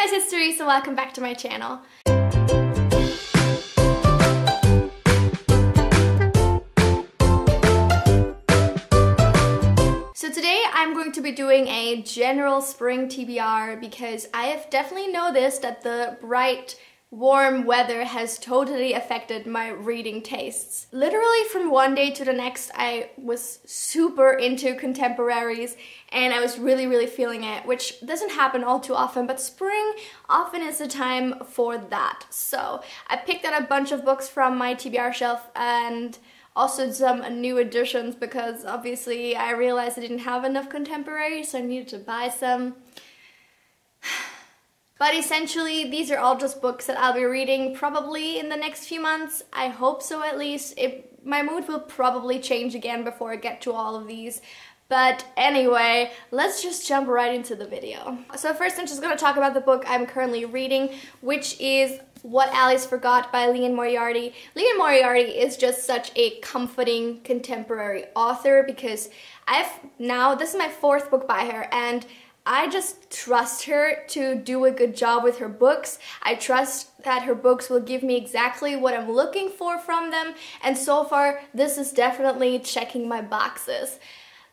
guys, it's Teresa, welcome back to my channel. So today I'm going to be doing a general spring TBR because I have definitely noticed that the bright, warm weather has totally affected my reading tastes. Literally from one day to the next, I was super into contemporaries and I was really feeling it, which doesn't happen all too often, but spring often is the time for that. So I picked out a bunch of books from my TBR shelf and also some new editions because obviously I realized I didn't have enough contemporary, so I needed to buy some. But essentially, these are all just books that I'll be reading probably in the next few months. I hope so, at least. My mood will probably change again before I get to all of these. But anyway, let's just jump right into the video. So first I'm just going to talk about the book I'm currently reading, which is What Alice Forgot by Liane Moriarty. Liane Moriarty is just such a comforting contemporary author because this is my fourth book by her, and I just trust her to do a good job with her books. I trust that her books will give me exactly what I'm looking for from them, and so far this is definitely checking my boxes.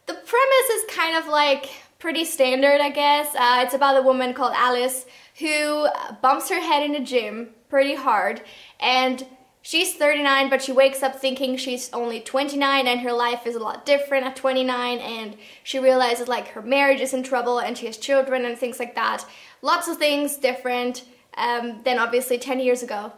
The premise is kind of like pretty standard, I guess. It's about a woman called Alice who bumps her head in the gym pretty hard, and she's 39, but she wakes up thinking she's only 29 and her life is a lot different at 29, and she realizes like her marriage is in trouble and she has children and things like that. Lots of things different than obviously 10 years ago.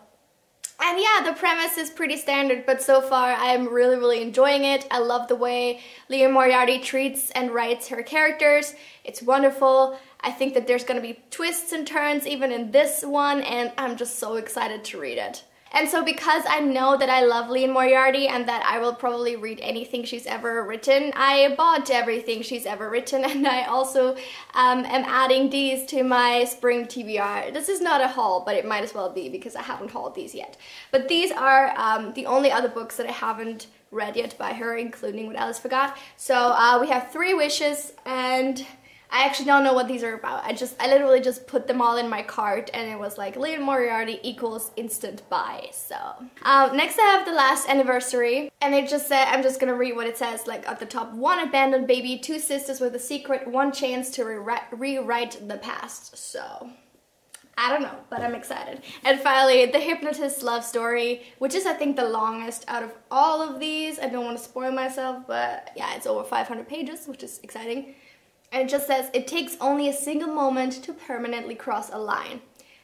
And yeah, the premise is pretty standard, but so far I'm really enjoying it. I love the way Liane Moriarty treats and writes her characters. It's wonderful. I think that there's gonna be twists and turns even in this one, and I'm just so excited to read it. And so because I know that I love Liane Moriarty and that I will probably read anything she's ever written, I bought everything she's ever written, and I also am adding these to my spring TBR. This is not a haul, but it might as well be because I haven't hauled these yet. But these are the only other books that I haven't read yet by her, including What Alice Forgot. So we have 3 wishes, and I actually don't know what these are about. I literally just put them all in my cart and it was like Liane Moriarty equals instant buy. So next I have The Last Anniversary, and it just said, I'm just gonna read what it says like at the top. 1 abandoned baby, 2 sisters with a secret, 1 chance to rewrite the past. So I don't know, but I'm excited. And finally, The Hypnotist's Love Story, which is I think the longest out of all of these. I don't want to spoil myself, but yeah, it's over 500 pages, which is exciting. And it just says, it takes only a single moment to permanently cross a line.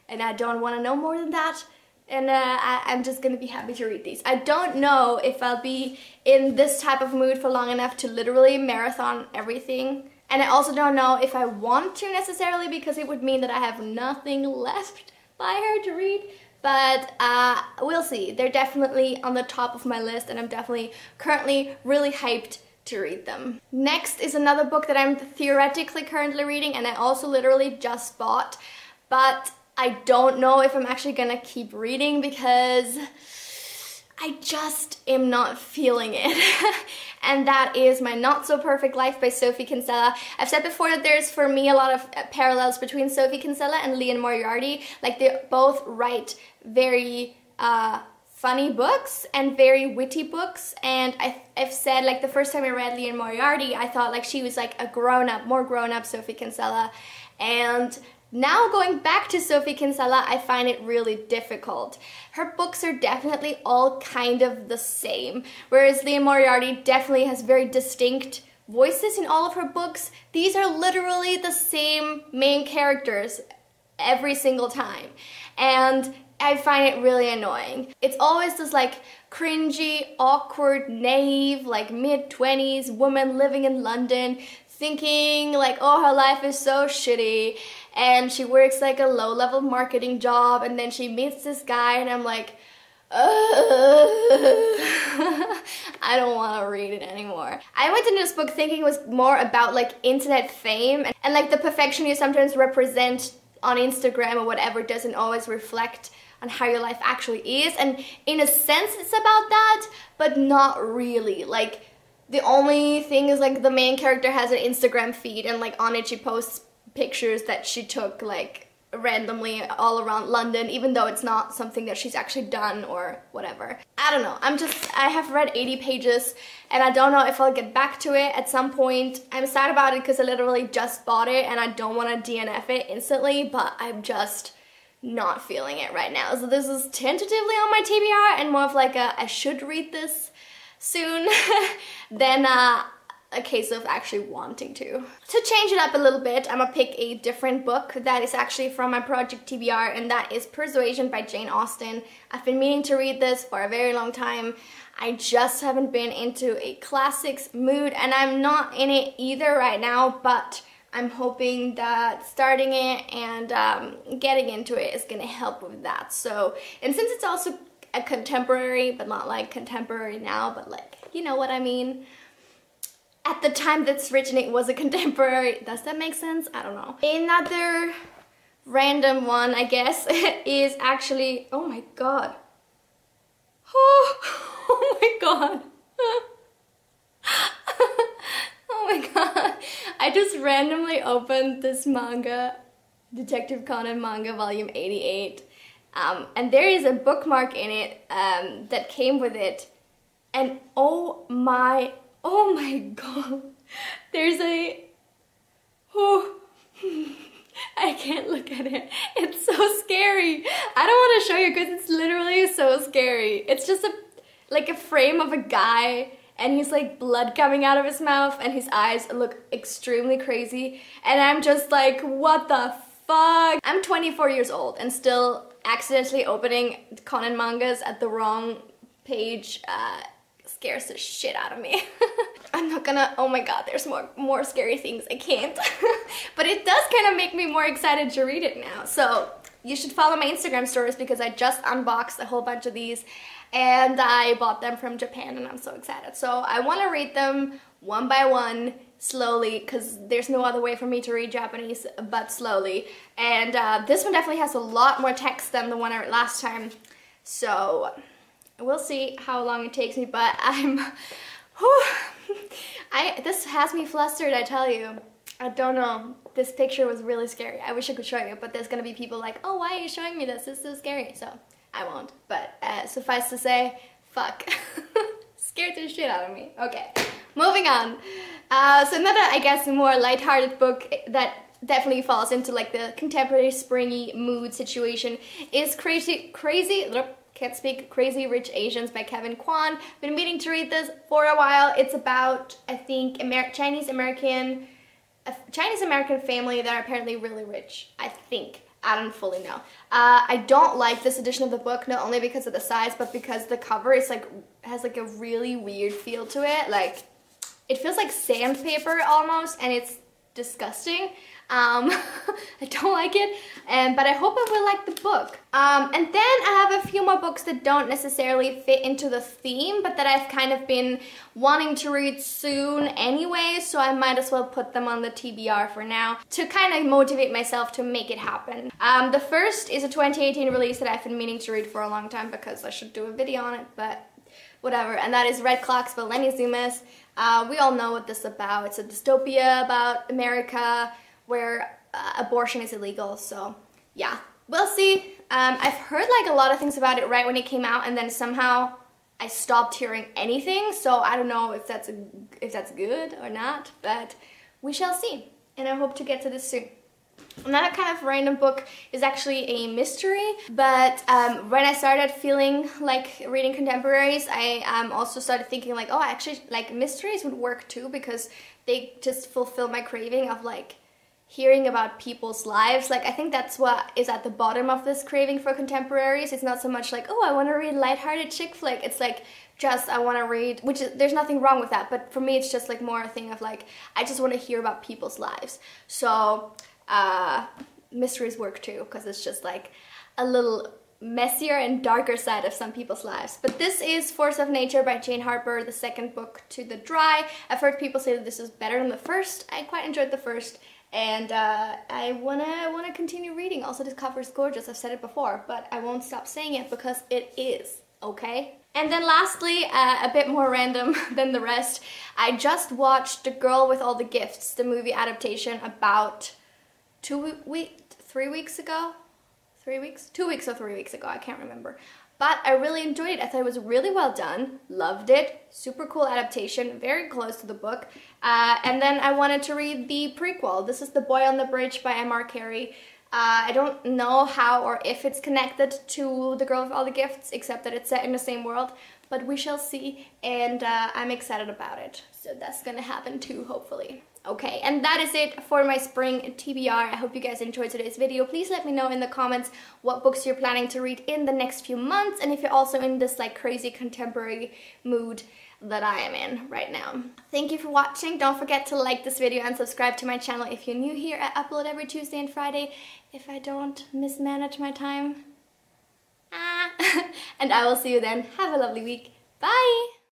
And I don't want to know more than that. And I'm just going to be happy to read these. I don't know if I'll be in this type of mood for long enough to literally marathon everything. And I also don't know if I want to necessarily, because it would mean that I have nothing left by her to read. But we'll see. They're definitely on the top of my list, and I'm definitely currently really hyped to read them. Next is another book that I'm theoretically currently reading, and I also literally just bought, but I don't know if I'm actually gonna keep reading because I just am not feeling it. And that is My Not So Perfect Life by Sophie Kinsella. I've said before that there's for me a lot of parallels between Sophie Kinsella and Liane Moriarty. Like they both write very funny books and very witty books, and I've said like the first time I read Liane Moriarty I thought like she was like a grown-up, more grown-up Sophie Kinsella, and now going back to Sophie Kinsella I find it really difficult. Her books are definitely all kind of the same, whereas Liane Moriarty definitely has very distinct voices in all of her books. These are literally the same main characters every single time, and I find it really annoying. It's always this like cringy, awkward, naive, like mid-20s woman living in London thinking like, oh, her life is so shitty, and she works like a low-level marketing job, and then she meets this guy and I'm like, I don't want to read it anymore. I went into this book thinking it was more about like internet fame and like the perfection you sometimes represent on Instagram or whatever doesn't always reflect on how your life actually is, and in a sense it's about that, but not really. Like the only thing is like the main character has an Instagram feed and like on it she posts pictures that she took like randomly all around London, even though it's not something that she's actually done or whatever. I don't know. I have read 80 pages and I don't know if I'll get back to it at some point. I'm sad about it because I literally just bought it and I don't want to DNF it instantly, but I'm just not feeling it right now. So this is tentatively on my TBR and more of like a I should read this soon than a case of actually wanting to. To change it up a little bit, I'm gonna pick a different book that is actually from my project TBR, and that is Persuasion by Jane Austen. I've been meaning to read this for a very long time. I just haven't been into a classics mood, and I'm not in it either right now, but I'm hoping that starting it and getting into it is gonna help with that. So, and since it's also a contemporary, but not like contemporary now, but like, you know what I mean? At the time that's written, it was a contemporary. Does that make sense? I don't know. Another random one, I guess, is actually, oh my god. Oh my god. Oh my god. I just randomly opened this manga, Detective Conan manga, volume 88. And there is a bookmark in it that came with it. And oh my god, there's a, oh, I can't look at it. It's so scary. I don't want to show you because it's literally so scary. It's just like a frame of a guy and he's like blood coming out of his mouth and his eyes look extremely crazy. And I'm just like, what the fuck? I'm 24 years old and still accidentally opening Conan mangas at the wrong page scares the shit out of me. I'm not gonna, oh my god, there's more scary things, I can't. But it does kind of make me more excited to read it now. So you should follow my Instagram stories because I just unboxed a whole bunch of these and I bought them from Japan and I'm so excited. So I want to read them one by one, slowly, because there's no other way for me to read Japanese but slowly. And this one definitely has a lot more text than the one I read last time. So we'll see how long it takes me, but this has me flustered, I tell you. I don't know. This picture was really scary. I wish I could show you, but there's gonna be people like, oh, why are you showing me this? This is so scary. So I won't. But suffice to say, fuck. Scared the shit out of me. Okay, moving on. So another, I guess, more lighthearted book that definitely falls into like the contemporary springy mood situation is Crazy Rich Asians by Kevin Kwan. Been meaning to read this for a while. It's about, I think, Chinese American family that are apparently really rich. I think. I don't fully know. I don't like this edition of the book, not only because of the size, but because the cover is like has like a really weird feel to it. Like it feels like sandpaper almost, and it's disgusting. I don't like it, but I hope I will like the book. And then I have a few more books that don't necessarily fit into the theme, but that I've kind of been wanting to read soon anyway, so I might as well put them on the TBR for now to kind of motivate myself to make it happen. The first is a 2018 release that I've been meaning to read for a long time because I should do a video on it, but whatever, and that is Red Clocks by Lenny Zumas. We all know what this is about. It's a dystopia about America where abortion is illegal, so yeah, we'll see. I've heard like a lot of things about it right when it came out, and then somehow I stopped hearing anything, so I don't know if that's good or not, but we shall see, and I hope to get to this soon. Another kind of random book is actually a mystery, but when I started feeling like reading contemporaries, I also started thinking like, oh, actually, like mysteries would work too, because they just fulfill my craving of like hearing about people's lives. Like I think that's what is at the bottom of this craving for contemporaries. It's not so much like, oh, I want to read lighthearted chick flick. It's like just I want to read, which is, there's nothing wrong with that, but for me it's just like more a thing of like I just want to hear about people's lives. So mysteries work too, because it's just like a little messier and darker side of some people's lives. But this is Force of Nature by Jane Harper, the second book to The Dry. I've heard people say that this is better than the first. I quite enjoyed the first, and I wanna continue reading. Also, this cover is gorgeous. I've said it before, but I won't stop saying it because it is, okay? And then lastly, a bit more random than the rest, I just watched The Girl with All the Gifts, the movie adaptation, about 3 3 weeks ago. 3 weeks? 2 weeks or 3 weeks ago, I can't remember. But I really enjoyed it. I thought it was really well done. Loved it. Super cool adaptation. Very close to the book. And then I wanted to read the prequel. This is The Boy on the Bridge by M.R. Carey. I don't know how or if it's connected to The Girl with All the Gifts, except that it's set in the same world. But we shall see, and I'm excited about it. So that's gonna happen too, hopefully. Okay, and that is it for my spring TBR. I hope you guys enjoyed today's video. Please let me know in the comments what books you're planning to read in the next few months, and if you're also in this like crazy contemporary mood that I am in right now. Thank you for watching. Don't forget to like this video and subscribe to my channel if you're new here. I upload every Tuesday and Friday if I don't mismanage my time. And I will see you then. Have a lovely week. Bye!